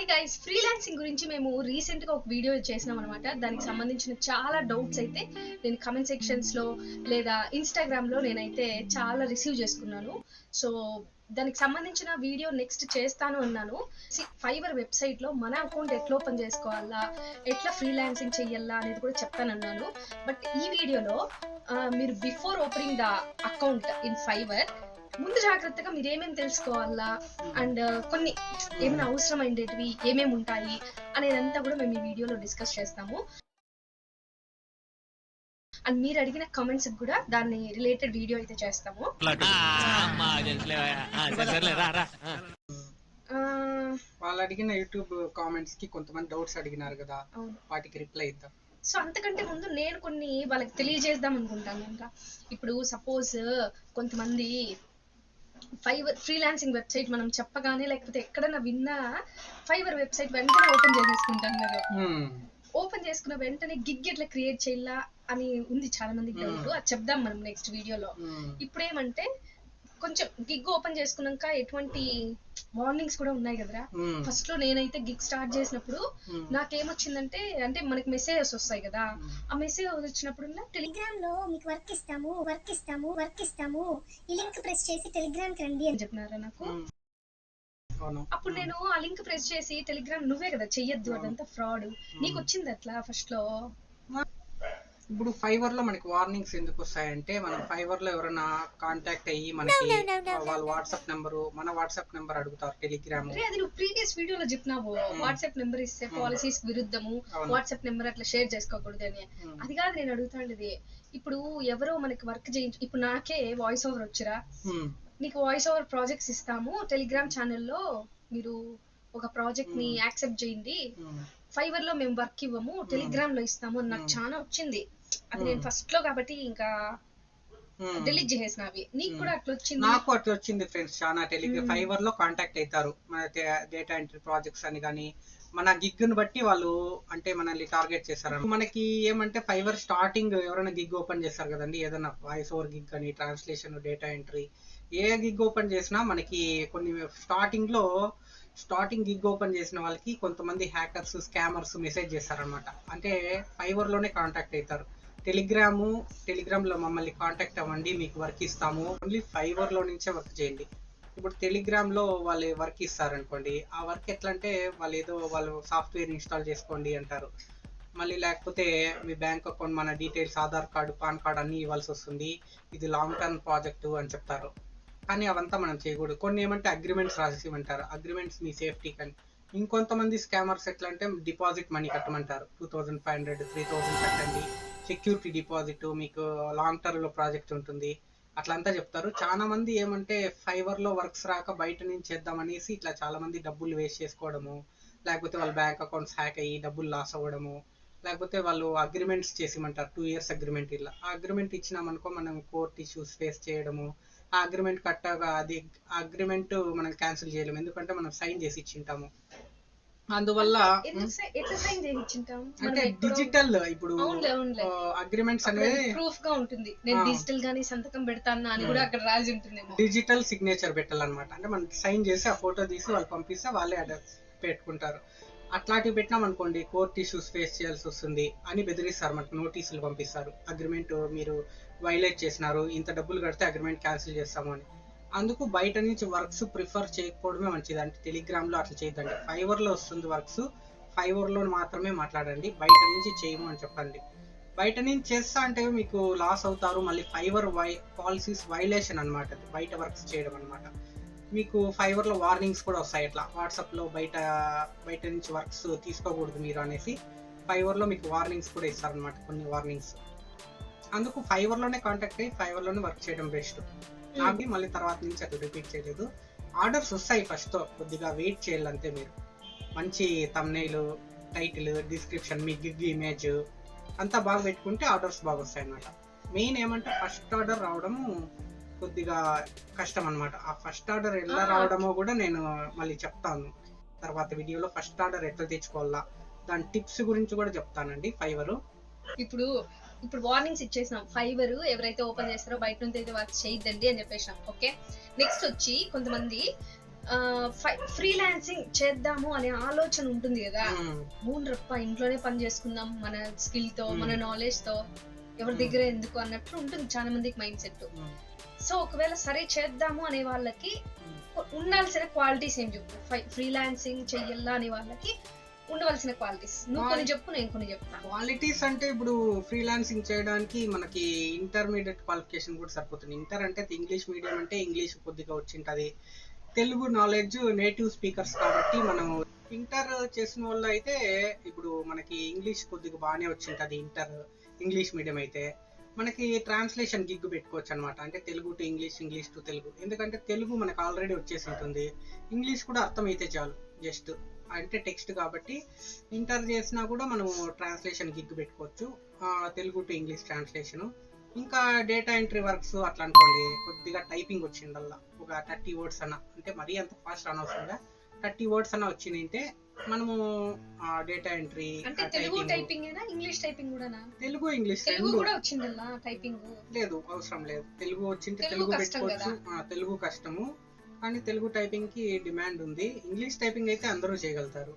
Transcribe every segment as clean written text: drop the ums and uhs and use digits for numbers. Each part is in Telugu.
హాయ్ గైస్, ఫ్రీలాన్సింగ్ గురించి మేము రీసెంట్ గా ఒక వీడియో చేసినాం అనమాట. దానికి సంబంధించిన చాలా డౌట్స్ అయితే నేను కమెంట్ సెక్షన్స్ లో లేదా ఇన్స్టాగ్రామ్ లో నేనైతే చాలా రిసీవ్ చేసుకున్నాను. సో దానికి సంబంధించిన వీడియో నెక్స్ట్ చేస్తాను అన్నాను. ఫైవర్ వెబ్సైట్ లో మన అకౌంట్ ఎట్లా ఓపెన్ చేసుకోవాలా, ఎట్లా ఫ్రీలాన్సింగ్ చెయ్యాలా అనేది కూడా చెప్తానన్నాను. బట్ ఈ వీడియోలో మీరు before opening the account in Fiverr ముందు జాగ్రత్తగా మీరు ఏమేమి తెలుసుకోవాలా అండ్ కొన్ని ఏమైనా అవసరమైనవి ఏమేమి ఉంటాయి అనేదంతా కూడా మేము ఈ వీడియోలో డిస్కస్ చేస్తాము. అండ్ మీరు అడిగిన కమెంట్స్ కూడా దాన్ని రిలేటెడ్ వీడియో అయితే చేస్తాము. వాళ్ళు అడిగిన యూట్యూబ్ కామెంట్స్ కి కొంతమంది డౌట్స్ అడిగినారు కదా, వాటికి రిప్లై ఇద్దాం. సో అంతకంటే ముందు నేను కొన్ని వాళ్ళకి తెలియజేద్దాం అనుకుంటాను. ఇంకా ఇప్పుడు సపోజ్ కొంతమంది ఫైవర్ ఫ్రీలాన్సింగ్ వెబ్సైట్ మనం చెప్పగానే లేకపోతే ఎక్కడైనా విన్నా ఫైవర్ వెబ్సైట్ వెంటనే ఓపెన్ చేసేసుకుంటున్నారు. ఓపెన్ చేసుకున్న వెంటనే గిగ్ ఎట్లా క్రియేట్ చేయాలా అని ఉంది చాలా మందికి డౌట్. అది చెప్దాం మనం నెక్స్ట్ వీడియోలో. ఇప్పుడు ఏమంటే కొంచెం గిగ్ ఓపెన్ చేసుకున్నాక ఎటువంటి వార్నింగ్స్ కూడా ఉన్నాయి కదరా. ఫస్ట్ లో నేనైతే గిగ్ స్టార్ట్ చేసినప్పుడు నాకేమొచ్చిందంటే, అంటే మనకి మెసేజెస్ వస్తాయి కదా, ఆ మెసేజ్ వచ్చినప్పుడు టెలిగ్రామ్ లో మీకు వర్క్ ఇస్తాము ఈ లింక్ ప్రెస్ చేసి టెలిగ్రామ్ కి రండి అని చెప్పినారా నాకు. అప్పుడు నేను ఆ లింక్ ప్రెస్ చేసి టెలిగ్రామ్ నువ్వే కదా చెయ్యొద్దు, అదంతా ఫ్రాడ్. నీకు వచ్చింది అట్లా ఫస్ట్ లో? ఇప్పుడు ఫైవర్ లో మనకి వార్నింగ్స్ ఎందుకు వస్తాయంటే, మనం ఫైవర్ లో ఎవరైనా కాంటాక్ట్ అయ్యి మనకి వాళ్ళ వాట్సాప్ నెంబర్, మన వాట్సాప్ నెంబర్ అడుగుతారు టెలిగ్రామ్. అది నువ్వు ప్రీవియస్ వీడియోలో చెప్పినావు, వాట్సాప్ నెంబర్ ఇస్తే పాలసీస్ విరుద్ధము, వాట్సాప్ నెంబర్ అట్లా షేర్ చేసుకోకూడదు అని. అది కాదు నేను అడుగుతాండేది. ఇప్పుడు ఎవరో మనకి వర్క్ చేయించు, ఇప్పుడు నాకే వాయిస్ ఓవర్ వచ్చిరా, నీకు వాయిస్ ఓవర్ ప్రాజెక్ట్స్ ఇస్తాము టెలిగ్రామ్ ఛానల్లో, మీరు ఒక ప్రాజెక్ట్ ని యాక్సెప్ట్ చేయండి, ఫైవర్ లో మేము వర్క్ ఇవ్వము టెలిగ్రామ్ లో ఇస్తాము అని నాకు చాలా వచ్చింది. అది నేను ఫస్ట్ లో కాబట్టి ఇంకా డిలీట్ చేసేసిన. అవి నీకు కూడా అట్లా వచ్చింది? నాకు అట్లా వచ్చింది ఫ్రెండ్స్. చాలా ఫైవర్ లో కాంటాక్ట్ అవుతారు మన డేటా ఎంట్రీ ప్రాజెక్ట్స్ అని కానీ, మన గిగ్ ని బట్టి వాళ్ళు అంటే మనల్ని టార్గెట్ చేస్తారు. మనకి ఏమంటే ఫైవర్ స్టార్టింగ్ ఎవరైనా గిగ్ ఓపెన్ చేస్తారు కదండి, ఏదైనా వాయిస్ ఓవర్ గిగ్ అని, ట్రాన్స్లేషన్, డేటా ఎంట్రీ, ఏ గిగ్ ఓపెన్ చేసినా మనకి కొన్ని స్టార్టింగ్ గిగ్ ఓపెన్ చేసిన వాళ్ళకి కొంతమంది హ్యాకర్స్, స్కామర్స్ మెసేజ్ చేస్తారనమాట. అంటే ఫైవర్ లోనే కాంటాక్ట్ అవుతారు. టెలిగ్రామ్ లో మమ్మల్ని కాంటాక్ట్ అవ్వండి, మీకు వర్క్ ఇస్తాము, ఓన్లీ ఫైవర్ లో నుంచే వర్క్ చేయండి. ఇప్పుడు టెలిగ్రామ్ లో వాళ్ళు వర్క్ ఇస్తారనుకోండి, ఆ వర్క్ ఎట్లా అంటే వాళ్ళు సాఫ్ట్వేర్ ఇన్స్టాల్ చేసుకోండి అంటారు. మళ్ళీ లేకపోతే మీ బ్యాంక్ అకౌంట్, మన details, Aadhaar card, pan card అన్ని ఇవ్వాల్సి వస్తుంది, ఇది లాంగ్ టర్మ్ ప్రాజెక్టు అని చెప్తారు. కానీ అవంతా మనం చేయకూడదు. కొన్ని ఏమంటే అగ్రిమెంట్స్ రాసి ఇవ్వమంటారు, అగ్రిమెంట్స్ మీ సేఫ్టీ కానీ. ఇంకొంతమంది స్కామర్స్ ఎట్లా అంటే డిపాజిట్ మనీ కట్టమంటారు, 2500, 3000 కట్టండి, సెక్యూరిటీ డిపాజిట్, మీకు లాంగ్ టర్మ్ లో ప్రాజెక్ట్ ఉంటుంది, అట్లంతా చెప్తారు. చాలా మంది ఏమంటే ఫైవర్ లో వర్క్స్ రాక బయట నుంచి చేద్దామనేసి ఇట్లా చాలా మంది డబ్బులు వేస్ట్ చేసుకోవడము, లేకపోతే వాళ్ళ బ్యాంక్ అకౌంట్స్ హ్యాక్ అయ్యి డబ్బులు లాస్ అవ్వడము, లేకపోతే వాళ్ళు అగ్రిమెంట్స్ చేసిమంటారు 2 years అగ్రిమెంట్. ఇలా ఆ అగ్రిమెంట్ ఇచ్చినామనుకో మనం కోర్ట్ ఇష్యూస్ ఫేస్ చేయడము, ఆ అగ్రిమెంట్ కట్టగా అది అగ్రిమెంట్ మనం క్యాన్సిల్ చేయలేము, ఎందుకంటే మనం సైన్ చేసి ఇచ్చింటాము. అందువల్ల అంటే డిజిటల్ ఇప్పుడు అగ్రిమెంట్స్ అనేది ప్రూఫ్ గా ఉంటుంది. నేను డిజిటల్ గానీ సంతకం పెడతాను అని కూడా అక్కడ రాసి ఉంటుంది. డిజిటల్ సిగ్నేచర్ పెట్టాలన్నమాట. అంటే మనం సైన్ చేసి ఆ ఫోటో తీసి వాళ్ళు పంపిస్తే వాళ్ళే అడ్రస్ పెట్టుకుంటారు. అట్లాంటివి పెట్టినాం అనుకోండి, కోర్ట్ ఇష్యూస్ ఫేస్ చేయాల్సి వస్తుంది అని బెదిరిస్తారు, మనకు నోటీసులు పంపిస్తారు, అగ్రిమెంట్ మీరు వైలేట్ చేసినారు, ఇంత డబ్బులు కడితే అగ్రిమెంట్ క్యాన్సిల్ చేస్తాము అని. అందుకు బయట నుంచి వర్క్స్ ప్రిఫర్ చేయకపోవడమే మంచిది. అంటే టెలిగ్రామ్ లో అట్లా చేయదండి, ఫైవర్ లో వస్తుంది వర్క్స్, ఫైవర్ లో మాత్రమే మాట్లాడండి, బయట నుంచి చేయము అని చెప్పండి. బయట నుంచి చేస్తా అంటే మీకు లాస్ అవుతారు. మళ్ళీ ఫైవర్ పాలసీస్ వైలేషన్ అనమాట, బయట వర్క్స్ చేయడం అనమాట. మీకు ఫైవర్ లో వార్నింగ్స్ కూడా వస్తాయి, ఇట్లా వాట్సాప్ లో బయట నుంచి వర్క్స్ తీసుకోకూడదు మీరు అనేసి ఫైవర్ లో మీకు వార్నింగ్స్ కూడా ఇస్తారనమాట, కొన్ని వార్నింగ్స్. అందుకు ఫైవర్ లోనే కాంటాక్ట్ అయ్యి ఫైవర్ లోనే వర్క్ చేయడం బెస్ట్. నాకు మళ్ళీ తర్వాత నుంచి అది రిపీట్ చేయలేదు. ఆర్డర్స్ వస్తాయి, ఫస్ట్ కొద్దిగా వెయిట్ చేయాలంతే. మీరు మంచి థంబ్నెయిల్, టైటిల్, డిస్క్రిప్షన్, మీ గిగ్ ఇమేజ్ అంతా బాగా పెట్టుకుంటే ఆర్డర్స్ బాగా వస్తాయి అన్నమాట. మెయిన్ ఏమంటే ఫస్ట్ ఆర్డర్ రావడం కొద్దిగా కష్టం అనమాట. ఆ ఫస్ట్ ఆర్డర్ ఎలా రావడమో కూడా నేను మళ్ళీ చెప్తాను తర్వాత వీడియోలో. ఫస్ట్ ఆర్డర్ ఎట్లా తెచ్చుకోవాలా దాని టిప్స్ గురించి కూడా చెప్తానండి. ఫైవర్ ఇప్పుడు వార్నింగ్స్ ఇచ్చేసినాం, ఫైవర్ ఎవరైతే ఓపెన్ చేస్తారో బయట నుంచి అయితే వర్క్ చేయొద్దండి అని చెప్పేసినాం. ఓకే, నెక్స్ట్ వచ్చి కొంతమంది ఫ్రీలాన్సింగ్ చేద్దాము అనే ఆలోచన ఉంటుంది కదా, మూడు ఇంట్లోనే పని చేసుకుందాం మన స్కిల్ తో మన నాలెడ్జ్ తో, ఎవరి దగ్గర ఎందుకు అన్నట్లు ఉంటుంది చాలా మందికి మైండ్ సెట్. సో ఒకవేళ సరే చేద్దాము అనే వాళ్ళకి ఉండాల్సిన క్వాలిటీస్ ఏం చెప్పు? ఫ్రీలాన్సింగ్ చెయ్యాలా అనే వాళ్ళకి ఉండవలసిన క్వాలిటీస్ నువ్వు కొన్ని చెప్పు, నేను కొన్ని చెప్తాను. క్వాలిటీస్ అంటే ఇప్పుడు ఫ్రీలాన్సింగ్ చేయడానికి మనకి ఇంటర్మీడియట్ క్వాలిఫికేషన్ కూడా సరిపోతుంది. ఇంటర్ అంటే ఇంగ్లీష్ మీడియం అంటే ఇంగ్లీష్ కొద్దిగా వచ్చింటది, తెలుగు నాలెడ్జ్ నేటివ్ స్పీకర్స్ కాబట్టి మనం ఇంటర్ చేసిన వాళ్ళు అయితే ఇప్పుడు మనకి ఇంగ్లీష్ కొద్దిగా బాగానే వచ్చింటది. ఇంటర్ ఇంగ్లీష్ మీడియం అయితే మనకి ట్రాన్స్లేషన్ గిగ్ పెట్టుకోవచ్చు అనమాట. అంటే Telugu to English, English to Telugu. ఎందుకంటే తెలుగు మనకు ఆల్రెడీ వచ్చేసి ఉంటుంది, ఇంగ్లీష్ కూడా అర్థమైతే చాలు, జస్ట్ అంటే టెక్స్ట్ కాబట్టి. ఇంటర్ చేసినా కూడా మనము ట్రాన్స్లేషన్ గిగ్ పెట్టుకోవచ్చు, తెలుగు టు ఇంగ్లీష్ ట్రాన్స్లేషన్. ఇంకా డేటా ఎంట్రీ వర్క్స్ అట్లా అనుకోండి, కొద్దిగా టైపింగ్ వచ్చిందల్లా ఒక 30 words అన్న, అంటే మరీ అంత ఫాస్ట్ అనవసరంగా 30 words అన్న వచ్చిందంటే మనము డేటా ఎంట్రీ. అంటే తెలుగు టైపింగ్ ఏనా, ఇంగ్లీష్ టైపింగ్ కూడానా? తెలుగు ఇంగ్లీష్ తెలుగు కూడా వచ్చిందల్లా టైపింగ్ లేదు, అవసరం లేదు. తెలుగు వచ్చింటే తెలుగు పెట్టుకోవచ్చు. తెలుగు కష్టము కానీ తెలుగు టైపింగ్ కి డిమాండ్ ఉంది. ఇంగ్లీష్ టైపింగ్ అయితే అందరూ చేయగలుగుతారు,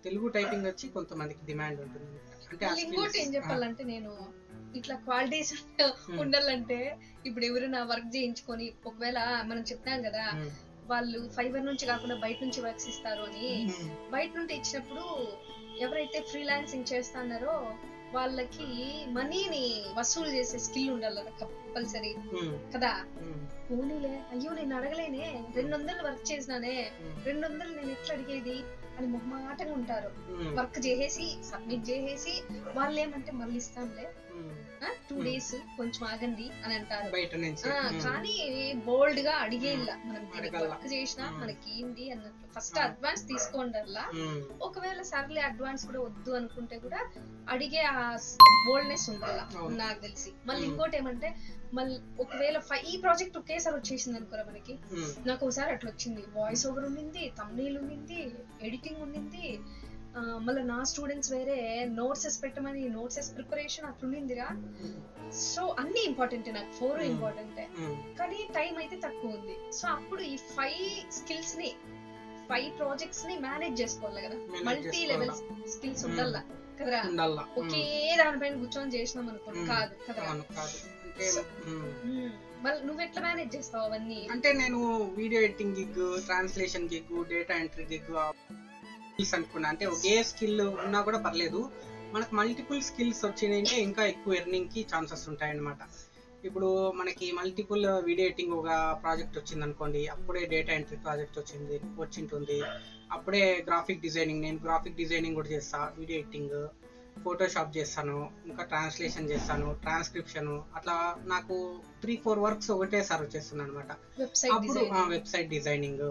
తెలుగు టైపింగ్ వచ్చి కొంతమందికి డిమాండ్ ఉంటుంది. అంటే ఇంకోటి ఏం చెప్పాలంటే, నేను ఇట్లా క్వాలిటీస్ ఉండాలంటే ఇప్పుడు ఎవరైనా వర్క్ చేయించుకొని, ఒకవేళ మనం చెప్తాం కదా వాళ్ళు ఫైవర్ నుంచి కాకుండా బయట నుంచి వర్క్స్ ఇస్తారు అని, బయట నుండి ఇచ్చినప్పుడు ఎవరైతే ఫ్రీలాన్సింగ్ చేస్తున్నారో వాళ్ళకి మనీని వసూలు చేసే స్కిల్ ఉండాలి కంపల్సరీ కదా. పోనీలే, అయ్యో నేను అడగలేనే, 200 వర్క్ చేసినానే, 200 నేను ఎట్లా అడిగేది అని మొహమాటంగా ఉంటారు. వర్క్ చేసేసి సబ్మిట్ చేసేసి వాళ్ళు ఏమంటే మళ్ళీ ఇస్తాంలే, 2 days కొంచెం ఆగండి అని అంటారు బయట నుంచి. కానీ బోల్డ్ గా అడిగేలా, మనం వర్క్ చేసినా మనకి ఏంటి అన్నట్లు ఫస్ట్ అడ్వాన్స్ తీసుకోండల్లా. ఒకవేళ సర్లే అడ్వాన్స్ కూడా వద్దు అనుకుంటే కూడా అడిగే ఆ బోల్డ్నెస్ ఉండాలా నాకు తెలిసి. మళ్ళీ ఇంకోటి ఏమంటే, మళ్ళీ ఒకవేళ ఈ ప్రాజెక్ట్ ఒకేసారి వచ్చేసింది అనుకోరా మనకి, నాకు ఒకసారి అట్లా వచ్చింది, వాయిస్ ఓవర్ ఉండింది, థంబ్నెయిల్ ఉండింది, ఎడిటింగ్ ఉండింది, మళ్ళీ నా స్టూడెంట్స్ వేరే నోట్సెస్ పెట్టమని నోట్సెస్ ప్రిపరేషన్ అట్లుండిందిరా. సో అన్ని ఇంపార్టెంట్, నాకు 4 ఇంపార్టెంటే, కానీ టైం అయితే తక్కువ ఉంది. సో అప్పుడు ఈ 5 స్కిల్స్ ని 5 ప్రాజెక్ట్స్ ని మేనేజ్ చేసుకోవాలి కదా, మల్టీ లెవెల్ స్కిల్స్ ఉండాలా కదరా. ఒకే దానిపైన కూర్చొని చేసినాం అనుకో కాదు కదరా. మళ్ళీ నువ్వు ఎట్లా మేనేజ్ చేస్తావు అవన్నీ? అంటే నేను video editing gig, translation gig, data entry gig అనుకున్నా. అంటే ఒకే స్కిల్ ఉన్నా కూడా పర్లేదు, మనకు మల్టిపుల్ స్కిల్స్ వచ్చినాయంటే ఇంకా ఎక్కువ ఎర్నింగ్ కి ఛాన్సెస్ ఉంటాయి అన్నమాట. ఇప్పుడు మనకి మల్టిపుల్ వీడియో ఎడిటింగ్ ఒక ప్రాజెక్ట్ వచ్చింది అనుకోండి, అప్పుడే డేటా ఎంట్రీ ప్రాజెక్ట్ వచ్చింటుంది, అప్పుడే గ్రాఫిక్ డిజైనింగ్, నేను గ్రాఫిక్ డిజైనింగ్ కూడా చేస్తా, వీడియో ఎడిటింగ్, ఫోటోషాప్ చేస్తాను, ఇంకా ట్రాన్స్లేషన్ చేస్తాను, ట్రాన్స్క్రిప్షన్, అట్లా నాకు 3-4 వర్క్స్ ఒకటేసారి వచ్చేస్తుంది అనమాట. అప్పుడు వెబ్సైట్ డిజైనింగ్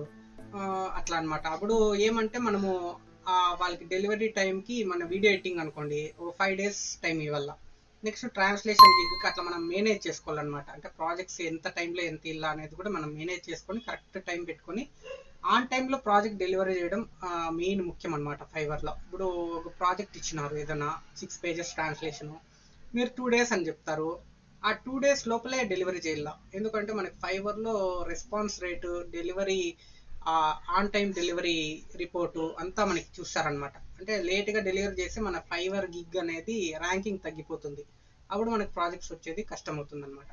అట్లా అనమాట. అప్పుడు ఏమంటే మనము వాళ్ళకి డెలివరీ టైంకి మన వీడియో ఎడిటింగ్ అనుకోండి ఒక 5 days టైం ఇవ్వాల. నెక్స్ట్ ట్రాన్స్లేషన్ గిగ్కి అట్లా మనం మేనేజ్ చేసుకోవాలన్నమాట. అంటే ప్రాజెక్ట్స్ ఎంత టైంలో ఎంత ఇల్లా అనేది కూడా మనం మేనేజ్ చేసుకొని కరెక్ట్ టైం పెట్టుకొని ఆన్ టైంలో ప్రాజెక్ట్ డెలివరీ చేయడం మెయిన్ ముఖ్యం అనమాట ఫైవర్లో. ఇప్పుడు ఒక ప్రాజెక్ట్ ఇచ్చినారు ఏదైనా 6 pages ట్రాన్స్లేషన్, మీరు 2 days అని చెప్తారు, ఆ 2 days లోపలే డెలివరీ చేయాల. ఎందుకంటే మనకి ఫైవర్లో response rate, delivery on time delivery report అంతా మనకి చూస్తారనమాట. అంటే లేట్గా డెలివరీ చేస్తే మన ఫైవర్ గిగ్ అనేది ర్యాంకింగ్ తగ్గిపోతుంది, అప్పుడు మనకి ప్రాజెక్ట్స్ వచ్చేది కష్టం అవుతుంది అనమాట.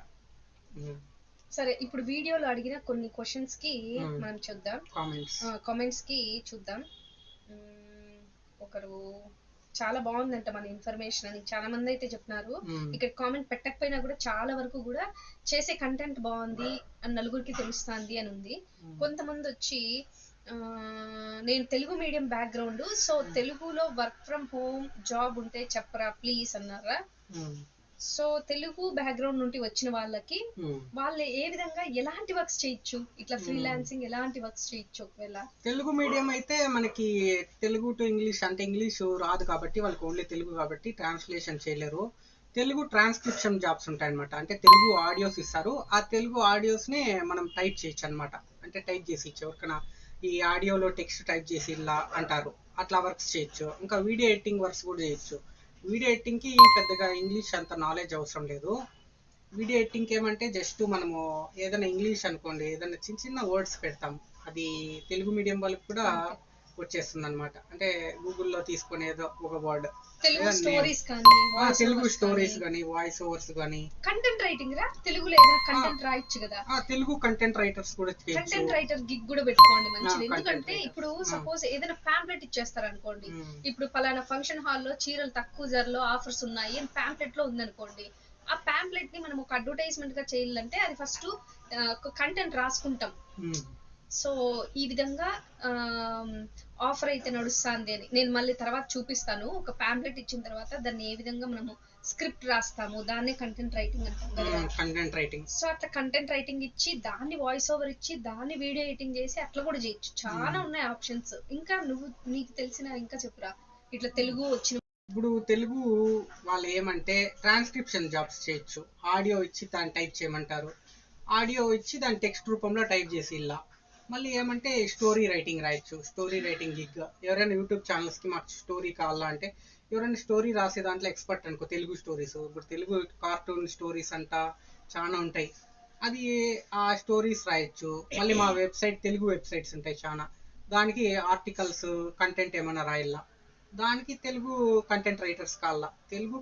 సరే, ఇప్పుడు వీడియోలో అడిగిన కొన్ని క్వశ్చన్స్ కి మనం చూద్దాం, కామెంట్స్ కి చూద్దాం. ఒకరు చాలా బాగుందంట మన ఇన్ఫర్మేషన్ అని చాలా మంది అయితే చెప్తున్నారు. ఇక్కడ కామెంట్ పెట్టకపోయినా కూడా చాలా వరకు కూడా చేసే కంటెంట్ బాగుంది అని నలుగురికి తెలుస్తుంది అని ఉంది. కొంతమంది వచ్చి నేను తెలుగు మీడియం బ్యాక్గ్రౌండ్, సో తెలుగులో వర్క్ ఫ్రమ్ హోమ్ జాబ్ ఉంటే చెప్పరా ప్లీజ్ అన్నారా. సో తెలుగు బ్యాక్గ్రౌండ్ నుండి వచ్చిన వాళ్ళకి వాళ్ళు ఏ విధంగా ఎలాంటి వర్క్స్ చేయొచ్చు, ఇట్లా ఫ్రీలాన్సింగ్ ఎలాంటి వర్క్స్ చేయొచ్చు? ఒకవేళ తెలుగు మీడియం అయితే మనకి తెలుగు టు ఇంగ్లీష్, అంటే ఇంగ్లీష్ రాదు కాబట్టి వాళ్ళకి ఓన్లీ తెలుగు కాబట్టి ట్రాన్స్లేషన్ చేయలేరు. తెలుగు ట్రాన్స్క్రిప్షన్ జాబ్స్ ఉంటాయి అనమాట. అంటే తెలుగు ఆడియోస్ ఇస్తారు, ఆ తెలుగు ఆడియోస్ ని మనం టైప్ చేయొచ్చు అనమాట. అంటే టైప్ చేసి ఇచ్చే ఎవరికైనా ఈ ఆడియోలో టెక్స్ట్ టైప్ చేసి ఇలా అంటారు, అట్లా వర్క్స్ చేయొచ్చు. ఇంకా వీడియో ఎడిటింగ్ వర్క్స్ కూడా చేయొచ్చు. వీడియో ఎడిటింగ్ కి పెద్దగా ఇంగ్లీష్ అంత నాలెడ్జ్ అవసరం లేదు. వీడియో ఎడిటింగ్ ఏమంటే జస్ట్ మనము ఏదైనా ఇంగ్లీష్ అనుకోండి, ఏదైనా చిన్న చిన్న వర్డ్స్ పెడతాం, అది తెలుగు మీడియం వాళ్ళకి కూడా వచ్చేస్తుంది అనమాట. అంటే గూగుల్లో తీసుకునే ఏదో ఒక వర్డ్ తెలుగు స్టోరీస్ కానీ తెలుగు స్టోరీస్ కానీ వాయిస్ ఓవర్స్ కానీ కంటెంట్ రైటింగ్ రా తెలుగులో ఏదైనా కంటెంట్ రాయొచ్చు కదా. తెలుగు కంటెంట్ రైటర్స్ కూడా కంటెంట్ రైటర్ గిగ్ కూడా పెట్టుకోండి మంచిది. ఎందుకంటే ఇప్పుడు సపోజ్ ఏదైనా ప్యాంప్లెట్ ఇచ్చేస్తారు అనుకోండి, ఇప్పుడు పలానా ఫంక్షన్ హాల్లో చీరలు తక్కువ ధరలో ఆఫర్స్ ఉన్నాయి అని ప్యాంప్లెట్ లో ఉందనుకోండి, ఆ ప్యాంప్లెట్ ని మనం ఒక అడ్వర్టైజ్మెంట్ గా చేయాలంటే అది ఫస్ట్ కంటెంట్ రాసుకుంటాం. సో ఈ విధంగా ఆఫర్ అయితే నడుస్తుంది అని నేను మళ్ళీ తర్వాత చూపిస్తాను. ఒక ప్యాంప్లెట్ ఇచ్చిన తర్వాత దాన్ని ఏ విధంగా మనము స్క్రిప్ట్ రాస్తాము, దాన్నే కంటెంట్ రైటింగ్ అంటాం కదా. Content writing. సో అట్లా కంటెంట్ రైటింగ్ ఇచ్చి దాన్ని వాయిస్ ఓవర్ ఇచ్చి దాన్ని వీడియో ఎడిటింగ్ చేసి అట్లా కూడా చేయొచ్చు. చాలా ఉన్నాయి ఆప్షన్స్. ఇంకా నీకు తెలిసిన ఇంకా చెప్పురా ఇట్లా తెలుగు వచ్చిన. ఇప్పుడు తెలుగు వాళ్ళు ఏమంటే ట్రాన్స్క్రిప్షన్ జాబ్స్ చేయొచ్చు. ఆడియో ఇచ్చి దాన్ని టైప్ చేయమంటారు, ఆడియో ఇచ్చి దాన్ని టెక్స్ట్ రూపంలో టైప్ చేసి ఇలా. మళ్ళీ ఏమంటే స్టోరీ రైటింగ్ రాయొచ్చు. స్టోరీ రైటింగ్ గిగ్ ఎవరైనా యూట్యూబ్ ఛానల్స్ కి మాకు స్టోరీ కావాలా అంటే ఎవరైనా స్టోరీ రాసే దాంట్లో ఎక్స్పర్ట్ అనుకో, తెలుగు స్టోరీస్, ఇప్పుడు తెలుగు కార్టూన్ స్టోరీస్ అంట చాలా ఉంటాయి, అది ఆ స్టోరీస్ రాయొచ్చు. మళ్ళీ మా వెబ్సైట్ తెలుగు వెబ్సైట్స్ ఉంటాయి చాలా, దానికి ఆర్టికల్స్ కంటెంట్ ఏమైనా రాయాలా, దానికి తెలుగు కంటెంట్ రైటర్స్ కావాలా. తెలుగు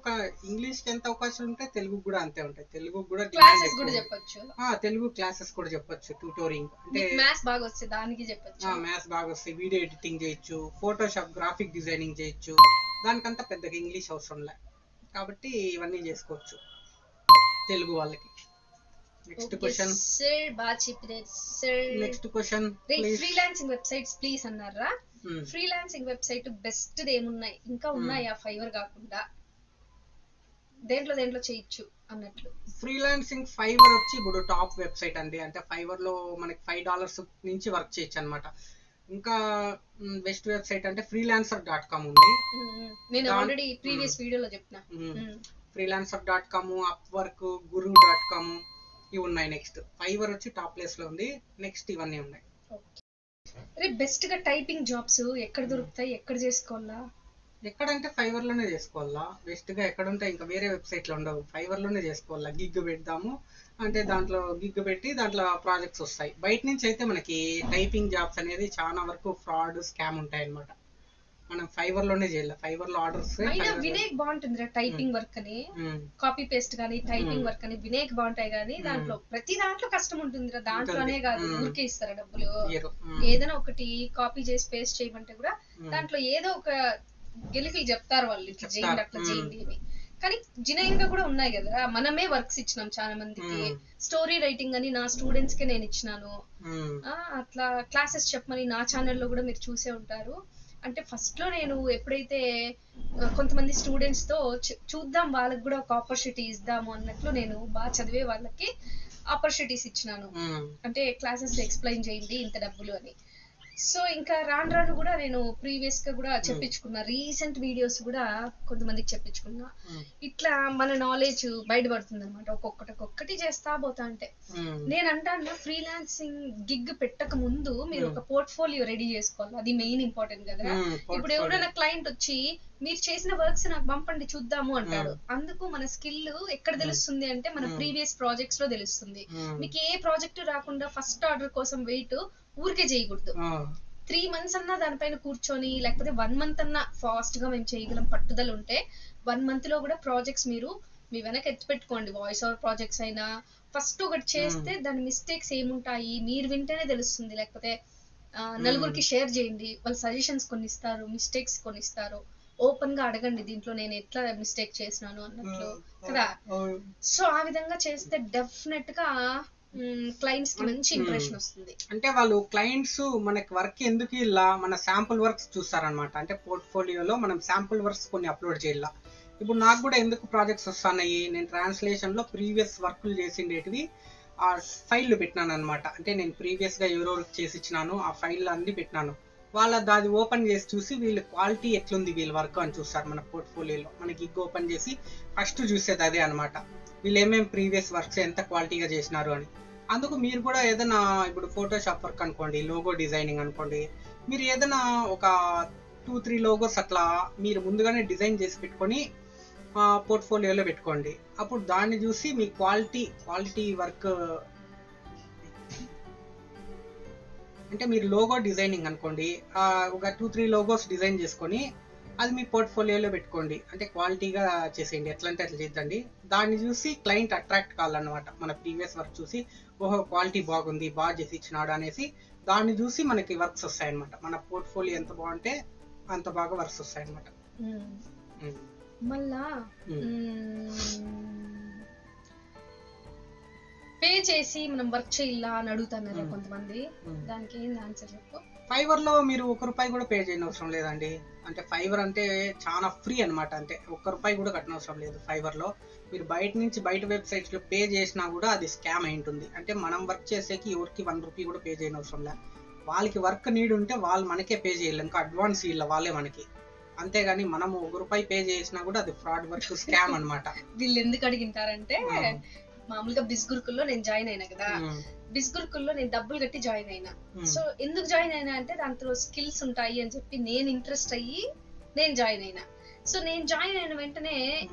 ఇంగ్లీష్ కి ఎంత అవకాశం ఉంటాయి తెలుగు కూడా అంతే ఉంటాయి. తెలుగు కూడా క్లాసెస్ కూడా చెప్పొచ్చు. తెలుగు క్లాసెస్ కూడా చెప్పొచ్చు. ట్యూటోరింగ్ అంటే మ్యాథ్స్ బాగా వస్తే దానికి చెప్పొచ్చు. మ్యాథ్స్ బాగా వస్తే వీడియో ఎడిటింగ్ చేయొచ్చు, ఫోటోషాప్ గ్రాఫిక్ డిజైనింగ్ చేయొచ్చు. దానికంతా పెద్దగా ఇంగ్లీష్ అవసరం లే, కాబట్టి ఇవన్నీ చేసుకోవచ్చు తెలుగు వాళ్ళకి. నెక్స్ట్ క్వశ్చన్ సార్ బాగా చెప్పారు sir. Next question freelancing websites please అన్నారా. ఫ్రీలాన్సింగ్ వెబ్సైట్ బెస్ట్ ఏమున్నాయి ఇంకా ఉన్నాయా ఫైవర్ కాకుండా, దేంట్లో చేయొచ్చు అన్నట్లు. ఫ్రీలాన్సింగ్ ఫైవర్ వచ్చి ఇప్పుడు టాప్ వెబ్సైట్ అండి. అంటే ఫైవర్ లో మనకి $5 నుంచి వర్క్ చేయొచ్చు అనమాట. ఇంకా బెస్ట్ వెబ్సైట్ అంటే freelancer.com ఉంది. నేను ఆల్రెడీ ప్రీవియస్ వీడియోలో చెప్పిన. freelancer.com, upwork, guru.com ఇవి ఉన్నాయి. నెక్స్ట్ ఫైవర్ వచ్చి టాప్ ప్లేస్ లో ఉంది. నెక్స్ట్ ఇవన్నీ ఉన్నాయి. బెస్ట్ గా టైపింగ్ జాబ్స్ ఎక్కడ దొరుకుతాయి, ఎక్కడ చేసుకోవాలా? ఎక్కడంటే ఫైవర్ లోనే చేసుకోవాలా. బెస్ట్ గా ఎక్కడ ఉంటాయి, ఇంకా వేరే వెబ్సైట్ లో ఉండవు, ఫైవర్ లోనే చేసుకోవాలా. గిగ్ పెడతాము అంటే దాంట్లో గిగ్ పెట్టి దాంట్లో ప్రాజెక్ట్స్ వస్తాయి. బయట నుంచి అయితే మనకి టైపింగ్ జాబ్స్ అనేది చాలా వరకు ఫ్రాడ్ స్కామ్ ఉంటాయి అనమాట. మనం ఫైవర్ లోనే చేయాలి. ఫైవర్ లో ఆర్డర్స్ వినేక్ బాగుంటుంది టైపింగ్ వర్క్ అని, కాపీ పేస్ట్ గానీ టైపింగ్ వర్క్ అని వినేక్ బాగుంటాయి. కానీ దాంట్లో ప్రతి దాంట్లో కష్టం ఉంటుంది. దాంట్లోనే కాదు ఊరికే ఇస్తారా డబ్బులు. ఏదైనా ఒకటి కాపీ చేసి పేస్ట్ చేయమంటే కూడా దాంట్లో ఏదో ఒక గెలికలు చెప్తారు వాళ్ళు, ఇట్లా చేయండి అట్లా చేయండి అని. కానీ జినైన్ గా కూడా ఉన్నాయి కదా. మనమే వర్క్స్ ఇచ్చినాం చాలా మందికి. స్టోరీ రైటింగ్ అని నా స్టూడెంట్స్ కి నేను ఇచ్చినాను. అట్లా క్లాసెస్ చెప్పమని నా ఛానల్లో కూడా మీరు చూసే ఉంటారు. అంటే ఫస్ట్ లో నేను ఎప్పుడైతే కొంతమంది స్టూడెంట్స్ తో చూద్దాం వాళ్ళకి కూడా ఒక ఆపర్చునిటీ ఇద్దాము అన్నట్లు నేను బాగా చదివే వాళ్ళకి ఆపర్చునిటీస్ ఇచ్చినాను. అంటే క్లాసెస్ ఎక్స్ప్లెయిన్ చేయండి ఇంత డబ్బులు అని. సో ఇంకా రాను కూడా నేను ప్రీవియస్ గా కూడా చెప్పించుకున్నా, రీసెంట్ వీడియోస్ కూడా కొంతమందికి చెప్పించుకున్నా. ఇట్లా మన నాలెడ్జ్ బయటపడుతుంది అనమాట. ఒక్కొక్కటి చేస్తా పోతా అంటే. నేను అంటాను ఫ్రీలాన్సింగ్ గిగ్ పెట్టక ముందు మీరు ఒక పోర్ట్ఫోలియో రెడీ చేసుకోవాలి. అది మెయిన్ ఇంపార్టెంట్ కదా. ఇప్పుడు ఎవరైనా క్లయింట్ వచ్చి మీరు చేసిన వర్క్స్ నాకు పంపండి చూద్దాము అంటాడు. అందుకు మన స్కిల్ ఎక్కడ తెలుస్తుంది అంటే మన ప్రీవియస్ ప్రాజెక్ట్స్ లో తెలుస్తుంది. మీకు ఏ ప్రాజెక్ట్ రాకుండా ఫస్ట్ ఆర్డర్ కోసం వెయిట్ ఊరికే చేయకూడదు. 3 months అన్నా దానిపైన కూర్చొని, లేకపోతే 1 month అన్నా ఫాస్ట్ గా మేము చేయగలం పట్టుదల ఉంటే 1 month లో కూడా ప్రాజెక్ట్స్ మీరు మీ వెనక ఎత్తి పెట్టుకోండి. వాయిస్ ఓవర్ ప్రాజెక్ట్స్ అయినా ఫస్ట్ ఒకటి చేస్తే దాని మిస్టేక్స్ ఏముంటాయి మీరు వింటేనే తెలుస్తుంది. లేకపోతే నలుగురికి షేర్ చేయండి, వాళ్ళు సజెషన్స్ కొన్ని ఇస్తారు, మిస్టేక్స్ కొన్ని ఇస్తారు. ఓపెన్ గా అడగండి దీంట్లో నేను ఎట్లా మిస్టేక్ చేసినాను అన్నట్లు కదా. సో ఆ విధంగా చేస్తే డెఫినెట్ గా క్లయింట్స్ కి మంచి ఇంప్రెషన్ వస్తుంది. అంటే వాళ్ళు క్లయింట్స్ మనకి వర్క్ ఎందుకు ఇలా మన శాంపుల్ వర్క్స్ చూస్తారనమాట. అంటే పోర్ట్ఫోలియోలో మనం శాంపుల్ వర్క్స్ కొన్ని అప్లోడ్ చేయాల. ఇప్పుడు నాకు కూడా ఎందుకు ప్రాజెక్ట్స్ వస్తున్నాయి, నేను ట్రాన్స్లేషన్ లో ప్రీవియస్ వర్క్లు చేసిండేటివి ఆ ఫైల్ పెట్టినాను అనమాట. అంటే నేను ప్రీవియస్ గా ఎవరెవరు చేసి ఇచ్చినాను ఆ ఫైల్ అన్ని పెట్టినాను. వాళ్ళ దాది ఓపెన్ చేసి చూసి వీళ్ళ క్వాలిటీ ఎట్లుంది వీళ్ళ వర్క్ అని చూస్తారు. మన పోర్ట్ఫోలియోలో మన గిగ్ ఓపెన్ చేసి ఫస్ట్ చూసేది అదే అనమాట. వీళ్ళు ఏమేమి ప్రీవియస్ వర్క్స్ ఎంత క్వాలిటీగా చేసినారు అని. అందుకు మీరు కూడా ఏదైనా ఇప్పుడు ఫోటోషాప్ వర్క్ అనుకోండి, లోగో డిజైనింగ్ అనుకోండి, మీరు ఏదైనా ఒక 2-3 లోగోస్ అట్లా మీరు ముందుగానే డిజైన్ చేసి పెట్టుకొని పోర్ట్ఫోలియోలో పెట్టుకోండి. అప్పుడు దాన్ని చూసి మీ క్వాలిటీ వర్క్ అంటే మీరు లోగో డిజైనింగ్ అనుకోండి, ఒక 2-3 లోగోస్ డిజైన్ చేసుకొని అది మీ పోర్ట్ఫోలియోలో పెట్టుకోండి. అంటే క్వాలిటీగా చేసేయండి, ఎట్లా అంటే అట్లా చేద్దండి. దాన్ని చూసి క్లయింట్ అట్రాక్ట్ కావాలన్నమాట. మన ప్రీవియస్ వర్క్ చూసి ఓహో క్వాలిటీ బాగుంది, బాగా చేసి ఇచ్చినాడు అనేసి దాన్ని చూసి మనకి వర్క్స్ వస్తాయన్నమాట. మన పోర్ట్ఫోలియో ఎంత బాగుంటే అంత బాగా వర్క్స్ వస్తాయన్నమాట. మళ్ళా పే చేసి మనం వర్క్ చేయాలా అని అడుగుతున్నారు కొంతమంది, దానికి ఏంది ఆన్సర్ చెప్పు. ఫైవర్ లో మీరు ₹1 కూడా పే చేయని అవసరం లేదండి. అంటే ఫైవర్ అంటే చాలా ఫ్రీ అనమాట. అంటే ₹1 కూడా కట్టనవసరం లేదు. ఫైవర్ లో మీరు బయట వెబ్సైట్స్ లో పే చేసినా కూడా అది స్కామ్ అయి ఉంటుంది. అంటే మనం వర్క్ చేసేకి ఎవరికి ₹1 కూడా పే చేయని అవసరం లేదు. వాళ్ళకి వర్క్ నీడ్ ఉంటే వాళ్ళు మనకే పే చేయాలి, ఇంకా అడ్వాన్స్ ఇవ్వాలి వాళ్ళే మనకి. అంతేగాని మనం ₹1 పే చేసినా కూడా అది ఫ్రాడ్ వర్క్, స్కామ్ అనమాట. వీళ్ళు ఎందుకు అడిగింటారంటే మామూలుగా బిస్గురుకుల్లో నేను జాయిన్ అయినా కదా, బిస్గురుకుల్లో నేను డబ్బులు కట్టి జాయిన్ అయినా. సో ఎందుకు జాయిన్ అయినా అంటే దాంట్లో స్కిల్స్ ఉంటాయి అని చెప్పి నేను ఇంట్రెస్ట్ అయ్యి నేను జాయిన్ అయినా. సో నేను జాయిన్ అయిన వెంటనే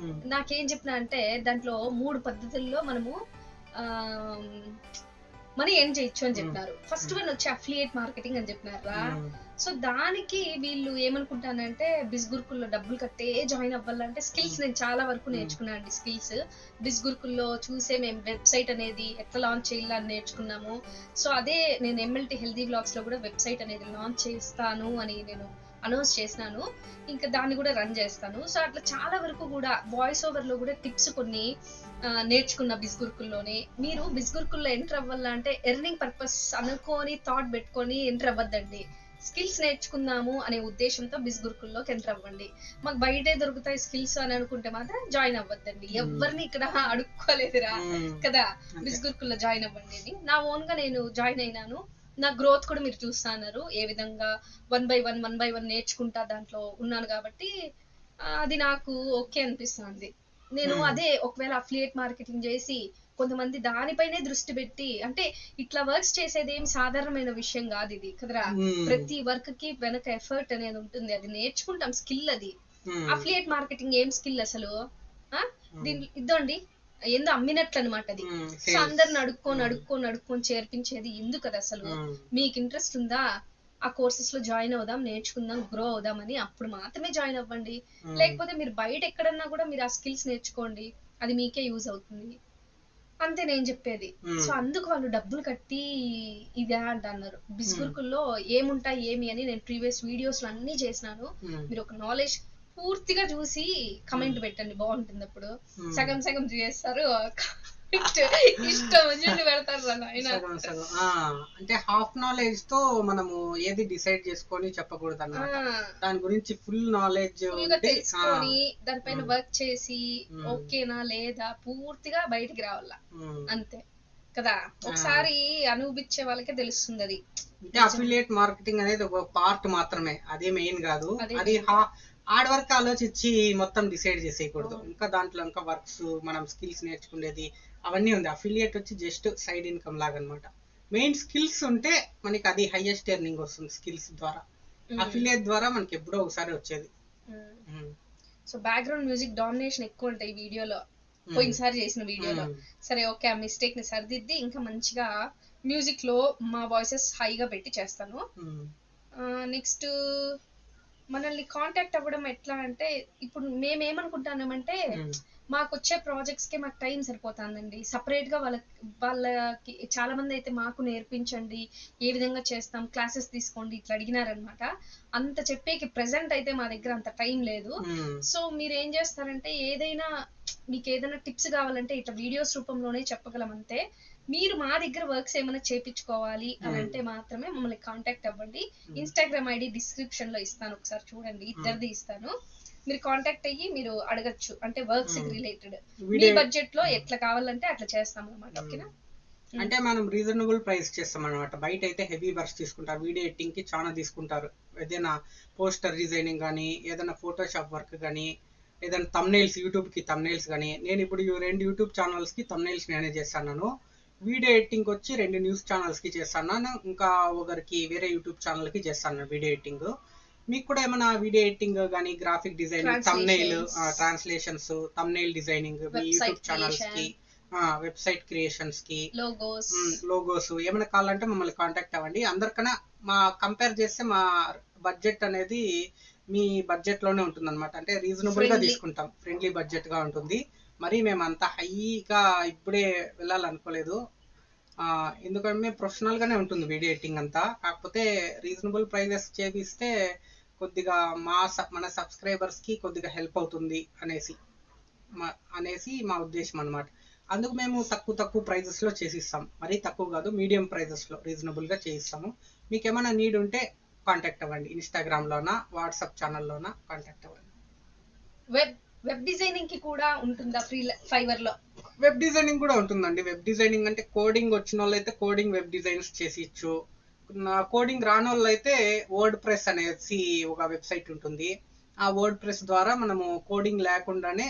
నాకేం చెప్పినా అంటే దాంట్లో 3 పద్ధతుల్లో మనము మనీ ఎర్న్ చేయొచ్చు అని చెప్పినారు. ఫస్ట్ వన్ వచ్చి అఫిలియేట్ మార్కెటింగ్ అని చెప్పినారా. సో దానికి వీళ్ళు ఏమనుకుంటానంటే బిస్గురుకుల్లో డబ్బులు కట్టే జాయిన్ అవ్వాలంటే స్కిల్స్ నేను చాలా వరకు నేర్చుకున్నాను అండి. స్కిల్స్ బిస్గురుకుల్లో చూసే మేము వెబ్సైట్ అనేది ఎట్లా లాంచ్ చేయాలని నేర్చుకున్నాము. సో అదే నేను MLT హెల్దీ బ్లాగ్స్ లో కూడా వెబ్సైట్ అనేది లాంచ్ చేస్తాను అని నేను అనౌన్స్ చేసినాను. ఇంకా దాన్ని కూడా రన్ చేస్తాను. సో అట్లా చాలా వరకు కూడా వాయిస్ ఓవర్ లో కూడా టిప్స్ కొన్ని నేర్చుకున్న బిస్గురుకుల్లోనే. మీరు బిస్గురుకుల్లో ఎంటర్ అవ్వాలంటే ఎర్నింగ్ పర్పస్ అనుకోని థాట్ పెట్టుకొని ఎంటర్ అవ్వద్దండి. స్కిల్స్ నేర్చుకుందాము అనే ఉద్దేశంతో బిస్గురుకుల్లోకి ఎంటర్ అవ్వండి. మాకు బయటే దొరుకుతాయి స్కిల్స్ అని అనుకుంటే మాత్రం జాయిన్ అవ్వద్దండి. ఎవరిని ఇక్కడ అడుక్కోలేదురా కదా, బిస్గురుకుల్లో జాయిన్ అవ్వండి అని. నా ఓన్ గా నేను జాయిన్ అయినాను. నా గ్రోత్ కూడా మీరు చూస్తున్నారు, ఏ విధంగా 1 by 1 నేర్చుకుంటా దాంట్లో ఉన్నాను. కాబట్టి అది నాకు ఓకే అనిపిస్తుంది. నేను అదే ఒకవేళ అఫిలియేట్ మార్కెటింగ్ చేసి కొంతమంది దానిపైనే దృష్టి పెట్టి, అంటే ఇట్లా వర్క్స్ చేసేది ఏం సాధారణమైన విషయం కాదు ఇది కదరా. ప్రతి వర్క్ కి వెనక ఎఫర్ట్ అనేది ఉంటుంది, అది నేర్చుకుంటాం స్కిల్. అది అఫిలియేట్ మార్కెటింగ్ ఏం స్కిల్ అసలు, దీని ఇద్దండి ఏందో అమ్మినట్లు అనమాట అది. సో అందరిని అడుక్కొని చేర్పించేది ఎందుకు అది అసలు. మీకు ఇంట్రెస్ట్ ఉందా, ఆ కోర్సెస్ లో జాయిన్ అవుదాం, నేర్చుకుందాం, గ్రో అవుదామని అప్పుడు మాత్రమే జాయిన్ అవ్వండి. లేకపోతే మీరు బయట ఎక్కడన్నా కూడా మీరు ఆ స్కిల్స్ నేర్చుకోండి, అది మీకే యూజ్ అవుతుంది. అంతే నేను చెప్పేది. సో అందుకు వాళ్ళు డబ్బులు కట్టి ఇదే అంటున్నారు. బిస్గురుకుల్లో ఏముంటాయి ఏమి అని నేను ప్రీవియస్ వీడియోస్ లో అన్ని చేసినాను. మీరు ఒక నాలెడ్జ్ పూర్తిగా చూసి కమెంట్ పెట్టండి, బాగుంటుంది. అప్పుడు సగం సగం చేస్తారు, ఇష్టం వచ్చినట్టు పెడతారు ఆయన. అంటే హాఫ్ నాలెడ్జ్ తో మనము ఏది డిసైడ్ చేసుకొని చెప్పకూడదు అన్నమాట. దాని గురించి ఫుల్ నాలెడ్జ్ తెలుసుకొని దానిపైన వర్క్ చేసి ఓకేనా లేదా పూర్తిగా బయటికి రావాలా, అంతే కదా. ఒకసారి అనుభవించే వాళ్ళకే తెలుస్తుంది అది. అంటే అఫిలియేట్ మార్కెటింగ్ అనేది ఒక పార్ట్ మాత్రమే, అదే మెయిన్ కాదు. అది హార్డ్ వర్క్ ఆలోచించి మొత్తం డిసైడ్ చేసేయకూడదు. ఇంకా దాంట్లో ఇంకా వర్క్స్, మనం స్కిల్స్ నేర్చుకునేది అవన్నీ ఉంది. అఫిలియేట్ వచ్చి జస్ట్ సైడ్ ఇన్కమ్ లాగా అనమాట. మెయిన్ స్కిల్స్ ఉంటే మనకి అది హైయెస్ట్ ఎర్నింగ్ వస్తుంది స్కిల్స్ ద్వారా. అఫిలియేట్ ద్వారా మనకి ఎప్పుడో ఒకసారి వచ్చేది. సో బ్యాక్గ్రౌండ్ మ్యూజిక్ డామినేషన్ ఎక్కువ ఉంటాయి ఈ వీడియోలో, పోయినసారి చేసిన వీడియోలో. సరే ఓకే, ఆ మిస్టేక్ ని సరిదిద్ది ఇంకా మంచిగా మ్యూజిక్ లో మా వాయిసెస్ హైగా పెట్టి చేస్తాను. నెక్స్ట్ మనల్ని కాంటాక్ట్ అవ్వడం ఎట్లా అంటే, ఇప్పుడు మేమేమనుకుంటున్నామంటే మాకు వచ్చే ప్రాజెక్ట్స్ కి మాకు టైం సరిపోతుందండి. సపరేట్ గా వాళ్ళకి చాలా మంది అయితే మాకు నేర్పించండి, ఏ విధంగా చేస్తాం, క్లాసెస్ తీసుకోండి ఇట్లా అడిగినారనమాట. అంత చెప్పేకి ప్రెసెంట్ అయితే మా దగ్గర అంత టైం లేదు. సో మీరు ఏం చేస్తారంటే, ఏదైనా మీకు ఏదైనా టిప్స్ కావాలంటే ఇట్లా వీడియోస్ రూపంలోనే చెప్పగలం అంతే. మీరు మా దగ్గర వర్క్స్ ఏమైనా చేపించుకోవాలి అని అంటే మాత్రమే మమ్మల్ని కాంటాక్ట్ అవ్వండి. ఇన్స్టాగ్రామ్ ఐడి డిస్క్రిప్షన్ లో ఇస్తాను, ఒకసారి చూడండి, ఇద్దరిది ఇస్తాను. మీరు కాంటాక్ట్ అయ్యి మీరు అడగచ్చు, అంటే వర్క్స్ రిలేటెడ్ మీ బడ్జెట్ లో ఎట్లా కావాలంటే అట్లా చేస్తాం అనమాట. ఓకేనా. అంటే మనం రీజనబుల్ ప్రైస్ చేస్తాం అనమాట. బయట అయితే హెవీ వర్క్స్ తీసుకుంటారు, వీడియో ఎడిటింగ్ కి చాలా తీసుకుంటారు. ఏదైనా పోస్టర్ డిజైనింగ్ కానీ, ఏదైనా ఫోటోషాప్ వర్క్ కానీ, ఏదైనా తమ్నైల్స్, యూట్యూబ్ కి తమ్నైల్స్ కానీ. నేను ఇప్పుడు 2 యూట్యూబ్ ఛానల్స్ కి తమ్నైల్స్ నేనే చేస్తాను. వీడియో ఎడిటింగ్ వచ్చి 2 న్యూస్ ఛానల్స్ కి చేస్తాను, ఇంకా ఒకరికి వేరే యూట్యూబ్ ఛానల్ కి చేస్తాను వీడియో ఎడిటింగ్. మీకు కూడా ఏమైనా వీడియో ఎడిటింగ్ కానీ, graphic designing, thumbnail translations, thumbnail designing మీ యూట్యూబ్ ఛానల్స్ కి వెబ్సైట్ క్రియేషన్స్ కి, లోగోస్, లోగోస్ ఏమైనా కావాలంటే మమ్మల్ని కాంటాక్ట్ అవ్వండి. అందరికన్నా కంపేర్ చేస్తే మా బడ్జెట్ అనేది మీ బడ్జెట్ లోనే ఉంటుంది అనమాట. అంటే రీజనబుల్ గా తీసుకుంటాం, ఫ్రెండ్లీ బడ్జెట్ గా ఉంటుంది. మరి మేము అంత హైగా ఇప్పుడే వెళ్ళాలనుకోలేదు. ఎందుకంటే మేము ప్రొఫెషనల్ గానే ఉంటుంది వీడియో ఎడిటింగ్ అంతా. కాకపోతే రీజనబుల్ ప్రైజెస్ చేపిస్తే కొద్దిగా మన సబ్స్క్రైబర్స్ కి కొద్దిగా హెల్ప్ అవుతుంది అనేసి మా ఉద్దేశం అనమాట. అందుకు మేము తక్కువ ప్రైజెస్ లో చేసిస్తాం. మరీ తక్కువ కాదు, మీడియం ప్రైజెస్ లో రీజనబుల్ గా చేయిస్తాము. మీకు ఏమైనా నీడ్ ఉంటే కాంటాక్ట్ అవ్వండి. ఇన్స్టాగ్రామ్ లోనా, వాట్సాప్ ఛానల్లోనా కాంటాక్ట్ అవ్వండి. వెబ్ డిజైనింగ్ కి కూడా ఉంటుందా ఫైవర్ లో? వెబ్ డిజైనింగ్ కూడా ఉంటుందండి. వెబ్ డిజైనింగ్ అంటే కోడింగ్ వచ్చిన వాళ్ళు అయితే కోడింగ్ వెబ్ డిజైన్స్ చేసిచ్చు. కోడింగ్ రాని వాళ్ళు అయితే వర్డ్ ప్రెస్ అనేసి ఒక వెబ్సైట్ ఉంటుంది. ఆ వర్డ్ ప్రెస్ ద్వారా మనము కోడింగ్ లేకుండానే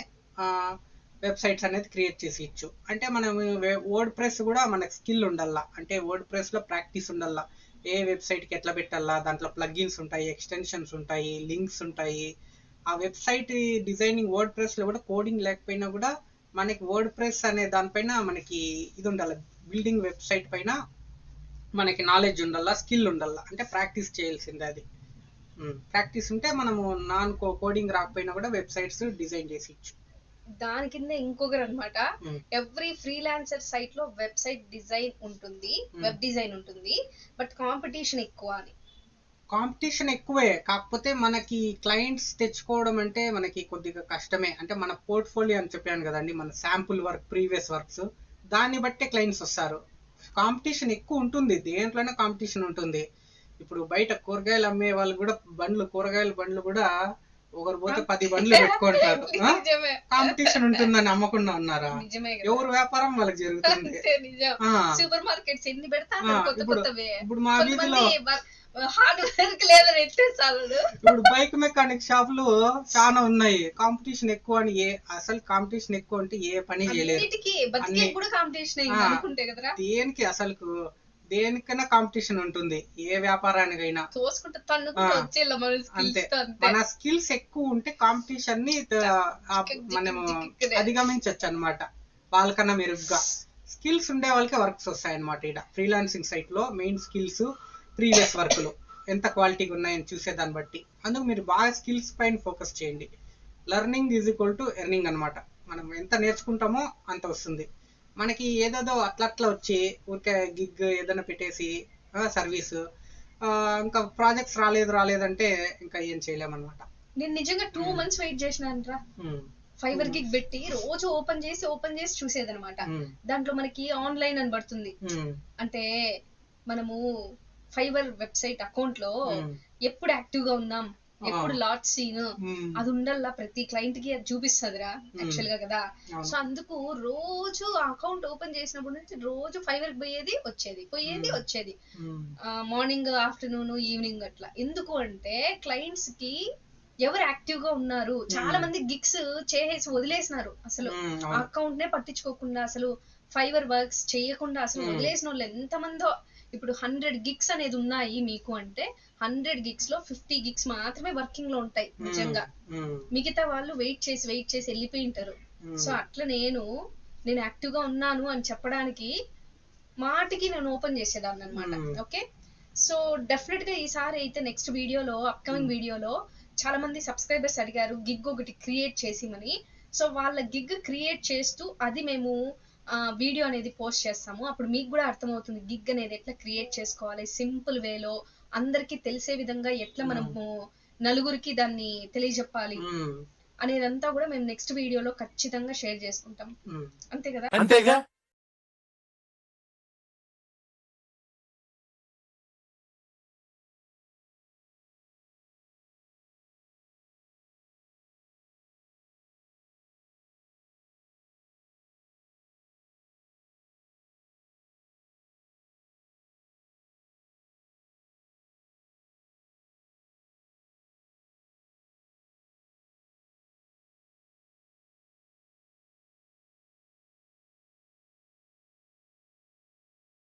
వెబ్సైట్స్ అనేది క్రియేట్ చేసి ఇచ్చు. అంటే మనం వర్డ్ ప్రెస్ కూడా మనకు స్కిల్ ఉండాలా, అంటే వర్డ్ ప్రెస్ లో ప్రాక్టీస్ ఉండాలా. ఏ వెబ్సైట్ కి ఎట్లా పెట్టాలా, దాంట్లో ప్లగ్ఇన్స్ ఉంటాయి, ఎక్స్టెన్షన్స్ ఉంటాయి, లింక్స్ ఉంటాయి. ఆ వెబ్సైట్ డిజైనింగ్ వర్డ్ ప్రెస్ లో కూడా కోడింగ్ లేకపోయినా కూడా మనకి వర్డ్ ప్రెస్ అనే దానిపైన మనకి ఇది ఉండాలి. బిల్డింగ్ వెబ్సైట్ పైన మనకి నాలెడ్జ్ ఉండాలా, స్కిల్ ఉండాలా. అంటే ప్రాక్టీస్ చేయాల్సిందే అది. ప్రాక్టీస్ ఉంటే మనము కోడింగ్ రాకపోయినా కూడా వెబ్సైట్స్ డిజైన్ చేసి ఇచ్చు. దాని కింద ఇంకొకరు అనమాట, ఎవ్రీ ఫ్రీలాన్సర్ సైట్ లో వెబ్సైట్ డిజైన్ ఉంటుంది, వెబ్ డిజైన్ ఉంటుంది, బట్ కాంపిటీషన్ ఎక్కువ అని. కాంపిటీషన్ ఎక్కువే, కాకపోతే మనకి క్లయింట్స్ తెచ్చుకోవడం అంటే మనకి కొద్దిగా కష్టమే. అంటే మన పోర్ట్ఫోలియో అని చెప్పాను కదండి, మన శాంపుల్ వర్క్, ప్రీవియస్ వర్క్స్, దాన్ని బట్టే క్లయింట్స్ వస్తారు. కాంపిటీషన్ ఎక్కువ ఉంటుంది, దేంట్లోనే కాంపిటీషన్ ఉంటుంది. ఇప్పుడు బయట కూరగాయలు అమ్మే వాళ్ళు కూడా కూరగాయల బండ్లు కూడా ఒకరు పోతే 10 బండ్లు పెట్టుకుంటారు. కాంపిటీషన్ ఉంటుందని అమ్మకుండా ఉన్నారా? ఎవరు వ్యాపారం వాళ్ళకి జరుగుతుంది. సూపర్ మార్కెట్స్ ఎన్ని ఇప్పుడు మా వీధిలో ఇప్పుడు బైక్ మెకానిక్ షాపులు చాలా ఉన్నాయి. కాంపిటీషన్ ఎక్కువ అని అసలు కాంపిటీషన్ ఎక్కువ అంటే ఏ పని చేయలేదు. దేనికి అసలు దేనికైనా కాంపిటీషన్ ఉంటుంది, ఏ వ్యాపారానికైనా. అంతే, మన స్కిల్స్ ఎక్కువ ఉంటే కాంపిటీషన్ ని మనము అధిగమించవచ్చు అనమాట. వాళ్ళకన్నా మెరుగ్గా స్కిల్స్ ఉండే వాళ్ళకే వర్క్స్ వస్తాయి అనమాట. ఇక్కడ ఫ్రీలాన్సింగ్ సైట్ లో మెయిన్ స్కిల్స్, ప్రీవియస్ వర్క్లు ఎంత క్వాలిటీగా ఉన్నాయని చూసే దాన్ని బట్టి. అందుకు మీరు బాగా స్కిల్స్ పైన ఫోకస్ చేయండి. Learning is equal to earning అనమాట. మనం ఎంత నేర్చుకుంటామో అంత వస్తుంది. మనకి ఏదేదో అట్లా వచ్చి ఊరికే గిగ్ ఏదైనా పెట్టేసి సర్వీస్ ఇంకా ప్రాజెక్ట్స్ రాలేదంటే ఇంకా ఏం చేయలేమన్నమాట. నేను నిజంగా 2 months వెయిట్ చేసినానరా. ఫైవర్ గిగ్ పెట్టి రోజు ఓపెన్ చేసి చూసేదనమాట. దాంట్లో మనకి ఆన్లైన్ అని పడుతుంది. అంటే మనము ఫైవర్ వెబ్సైట్ అకౌంట్ లో ఎప్పుడు యాక్టివ్ గా ఉన్నాం, ఎప్పుడు లాట్ సీన్ అది ఉండాలా, ప్రతి క్లయింట్ కి అది చూపిస్తుందిరా యాక్చువల్ గా కదా. సో అందుకు రోజు అకౌంట్ ఓపెన్ చేసినప్పుడు నుంచి రోజు ఫైవర్ పోయేది వచ్చేది మార్నింగ్, ఆఫ్టర్నూన్, ఈవినింగ్ అట్లా. ఎందుకు అంటే క్లయింట్స్ కి ఎవరు యాక్టివ్ గా ఉన్నారు, చాలా మంది గిగ్స్ చేసి వదిలేసినారు, అసలు అకౌంట్ నే పట్టించుకోకుండా, అసలు ఫైవర్ వర్క్స్ చేయకుండా అసలు వదిలేసిన వాళ్ళు ఎంతమందో. ఇప్పుడు 100 gigs అనేది ఉన్నాయి మీకు అంటే 100 gigs లో 50 gigs మాత్రమే వర్కింగ్ లో ఉంటాయి నిజంగా. మిగతా వాళ్ళు వెయిట్ చేసి వెళ్ళిపోయి ఉంటారు. సో అట్లా నేను యాక్టివ్ గా ఉన్నాను అని చెప్పడానికి మాటికి నేను ఓపెన్ చేసేదాన్ని అనమాట. ఓకే, సో డెఫినెట్ గా ఈసారి అయితే నెక్స్ట్ వీడియోలో, అప్కమింగ్ వీడియోలో చాలా మంది సబ్స్క్రైబర్స్ అడిగారు గిగ్ ఒకటి క్రియేట్ చేసిమని. సో వాళ్ళ గిగ్ క్రియేట్ చేస్తూ అది మేము వీడియో అనేది పోస్ట్ చేస్తాము. అప్పుడు మీకు కూడా అర్థమవుతుంది గిగ్ అనేది ఎట్లా క్రియేట్ చేసుకోవాలి, సింపుల్ వేలో అందరికి తెలిసే విధంగా ఎట్లా మనము నలుగురికి దాన్ని తెలియజెప్పాలి అనేదంతా కూడా మేము నెక్స్ట్ వీడియోలో ఖచ్చితంగా షేర్ చేసుకుంటాం. అంతే కదా?